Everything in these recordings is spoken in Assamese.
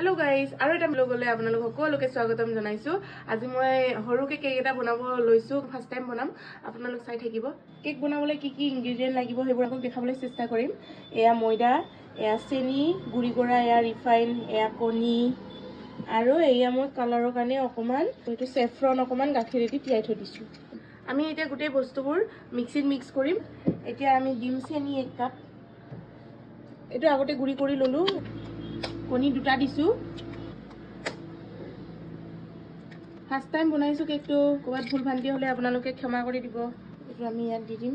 Hello guys, আৰু এটা ব্লগলৈ আপোনালোক সকলোকে স্বাগতম জনাইছো। আজি মই হৰুকে কেক এটা বনাব লৈছো, ফাৰ্স্ট টাইম বনাম। আপোনালোক চাই থাকিব। কেক বনাবলৈ কি কি ইনগ্ৰেডিয়েন্ট লাগিব সেইবোৰ আপোনাক দেখাবলৈ চেষ্টা কৰিম। এয়া ময়দা, এয়া চেনি, গুড়ি কৰা, এয়া ৰিফাইন, এয়া কণী আৰু এয়া মই কালাৰৰ কাৰণে অকমান এইটো সেফ্ৰন অকমান গাখীৰেদি তিয়াই থৈ দিছো। আমি এতিয়া গোটেই বস্তুবোৰ মিক্সিত মিক্স কৰিম। এতিয়া আমি দিম চেনি 1 কাপ। এইটো আগতে গুড়ি কৰি ললো। কণী দুটা দিছো। ফাৰ্স্ট টাইম বনাইছো কেকটো, কোৱাত ভুল ভ্ৰান্তি হলে আপোনালোকে ক্ষমা কৰি দিব। এইটো আমি ইয়াত দি দিম।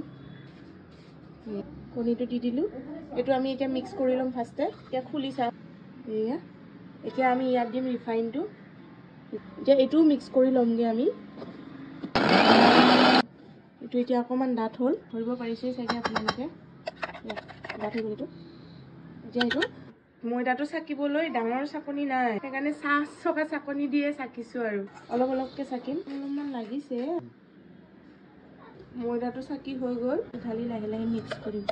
কণীটো দি দিলো। এইটো আমি এতিয়া মিক্স কৰি লম ফাৰ্স্টে। এতিয়া খুলি চাম। এয়া এতিয়া আমি ইয়াত দিম ৰিফাইনটো। এতিয়া এইটো মিক্স কৰি লমগে আমি। এইটো এতিয়া অকমান ডাঠ হল, ধৰিব পাৰিছে চাগে আপোনালোকে। ডাঠ হৈ গ'ল এইটো। এতিয়া এইটো ময়দাটো চাকিবলৈ ডাঙৰ চাকনি নাই, সেইকাৰণে চাহ চকা চাকনি দিয়ে চাকিছো আৰু অলপ অলপকে চাকিম। অলপমান লাগিছে। ময়দাটো চাকি হৈ গ'ল, ঢালি লাহে লাহে মিক্স কৰিম।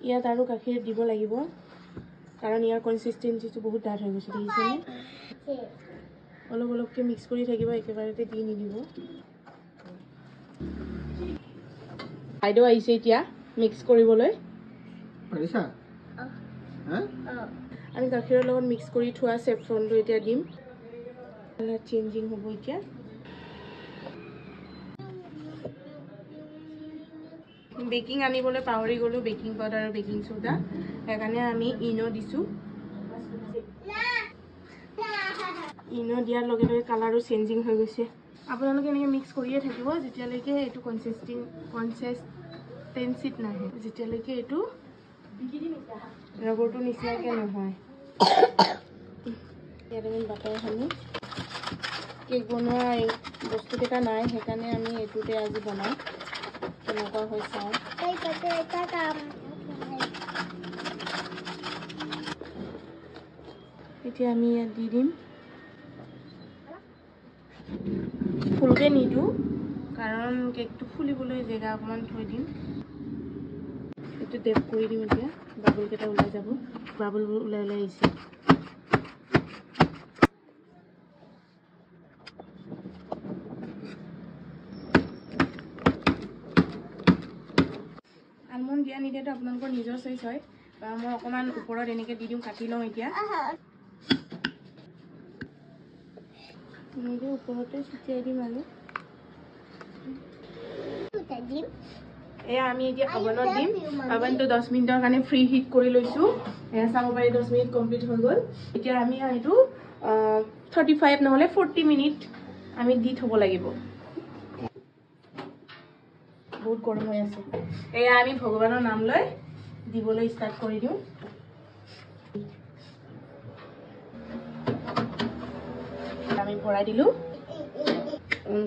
ইয়াত আৰু গাখীৰ দিব লাগিব, কাৰণ ইয়াৰ কনসিস্টেন্সিটো বহুত ডাঠ হৈ গৈছে, দেখিছেনে? অলপ অলপকে মিক্স কৰি থাকিব, একেবাৰতে দি নিদিব। বাইদেউ আহিছে এতিয়া মিক্স কৰিবলৈ। পাৰিছা? আমি গাখীৰৰ লগত মিক্স কৰি থোৱা সেফ্ৰনটো এতিয়া দিম। কালাৰ চেঞ্জিং হ'ব এতিয়া। বেকিং আনিবলৈ পাহৰি গলো, বেকিং পাউডাৰ আৰু বেকিং সোডা, সেইকাৰণে আমি ইনো দিছো। ইনো দিয়াৰ লগে লগে কালাৰো চেঞ্জিং হৈ গৈছে। আপোনালোকে এনেকৈ মিক্স কৰিয়ে থাকিব যেতিয়ালৈকে এইটো কনসিস্টেন্সিত নাহে, যেতিয়ালৈকে এইটো ৰবৰটো নিচিনাকৈ নহয়। ইয়াত আমি বাটাৰ সানি কেক বনোৱা বস্তুকেইটা নাই, সেইকাৰণে আমি এইটোতে আজি বনাম। কেনেকুৱা হৈ চাওঁ। এতিয়া আমি ইয়াত দি দিম। ফুলকে নিদিওঁ, কাৰণ কেকটো ফুলিবলৈ জেগা অকমান থৈ দিম। এইটো ডেপ কৰি দিম। এতিয়া বাবুল কেইটা ওলাই যাব, বাবুলবোৰ ওলাই ওলাই আহিছে। আলমণ্ড দিয়া নিদিয়াটো আপোনালোকৰ নিজৰ চইচ হয়, মই অকমান ওপৰত এনেকে দি দিম, কাটি লওঁ। এতিয়া এনেকে ওপৰতে ছটিয়াই দিম আৰু এয়া আমি এতিয়া অভেনত দিম। অভেনটো 10 মিনিটৰ কাৰণে ফ্ৰী হিট কৰি লৈছো। এয়া চাব পাৰি 10 মিনিট কমপ্লিট হৈ গ'ল। এতিয়া আমি এইটো 35 নহলে 40 মিনিট আমি দি থব লাগিব। বহুত গৰম হৈ আছে। এয়া আমি ভগৱানৰ নাম লৈ দিবলৈ ষ্টাৰ্ট কৰি দিওঁ। আমি ভৰাই দিলো।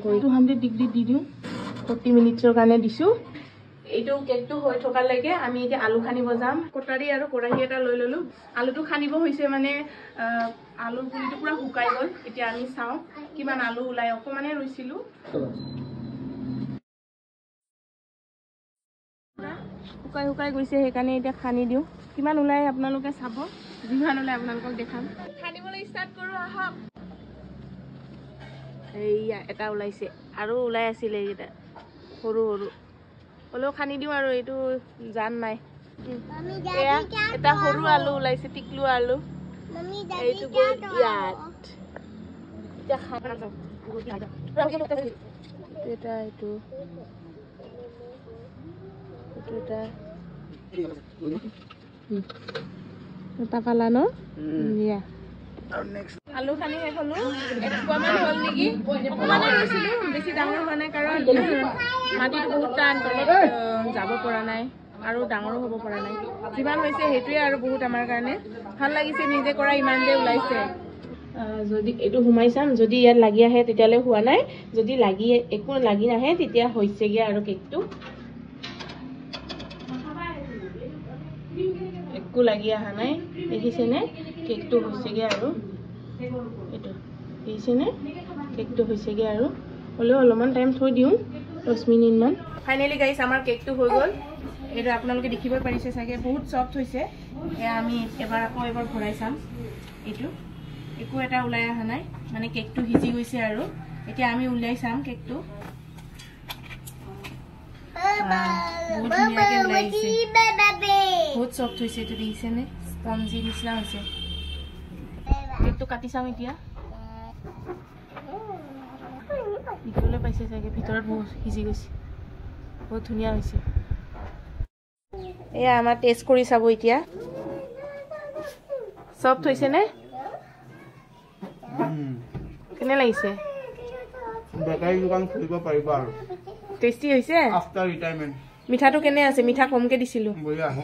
200 ডিগ্ৰী দি দিওঁ। 40 মিনিটৰ কাৰণে দিছো। এইটো কেকটো হৈ থকালৈকে আমি এতিয়া আলু খানিব যাম। কটাৰী আৰু কড়াহী এটা লৈ ললো। আলুটো খানিব হৈছে, মানে আলুৰ গুৰিটো পুৰা শুকাই গ'ল। এতিয়া আমি চাওঁ কিমান আলু ওলাই। অকমানে ৰৈছিলো, শুকাই শুকাই গৈছে, সেইকাৰণে এতিয়া খানি দিওঁ। কিমান ওলাই আপোনালোকে চাব, যিমান ওলাই আপোনালোকক দেখাম। খানিবলৈ ষ্টাৰ্ট কৰো, আহক। এইয়া এটা ওলাইছে, আৰু ওলাই আছিলে এইকেইটা সৰু সৰু, হ'লেও খানি দিওঁ আৰু এইটো জান নাই। এয়া এটা সৰু আলু ওলাইছে, টিকলু আলু। এইটো গ'ল ইয়াত। এটা এইটো এটা পালা ন? আলু খানি শেষ হলো। এটুকুৰামান হ'ল নেকি, অকমানে লৈছিলো, বেছি ডাঙৰ হোৱা নাই, কাৰণ মাটিটো বহুত টান, তলত যাব পৰা নাই আৰু ডাঙৰো হ'ব পৰা নাই। যিমান হৈছে সেইটোৱে আৰু বহুত আমাৰ কাৰণে ভাল লাগিছে। নিজে কৰা ইমান যে ওলাইছে। যদি এইটো সোমাই চাম, যদি ইয়াত লাগি আহে তেতিয়ালৈ হোৱা নাই, যদি একো লাগি নাহে তেতিয়া হৈছেগে আৰু কেকটো। একো লাগি অহা নাই, দেখিছেনে? কেকটো হৈছেগে আৰু এইটো দেখিছেনে? কেকটো হৈছেগে আৰু হ'লেও অলপমান টাইম থৈ দিওঁ, 10 মিনিটমান ফাইনেলি গাইছ আমাৰ কেকটো হৈ গ'ল এইটো আপোনালোকে দেখিব পাৰিছে চাগে বহুত সফট হৈছে এয়া আমি এবাৰ ভৰাই চাম এইটো একো এটা ওলাই অহা নাই মানে কেকটো হিজি গৈছে আৰু এতিয়া আমি উলাই চাম কেকটো বহুত ধুনীয়াকে ওলাইছে বহুত সফট হৈছে এইটো দেখিছে নে স্পঞ্জি নিচিনা হৈছে কেকটো কাটি চাম এতিয়া ভিতৰলৈ পাইছে চাগে ভিতৰত বহুত হিজি গৈছে বহুত ধুনীয়া হৈছে এয়া আমাৰ টেষ্ট কৰি চাব এতিয়া সফট হৈছে নে কেনে লাগিছে বেকাৰী দোকান খুলিব পাৰিব আৰু টেষ্টি হৈছে আফটাৰ ৰিটায়াৰমেন্ট মিঠাটো কেনে আছে মিঠা কমকে দিছিলো বঢ়িয়া আছে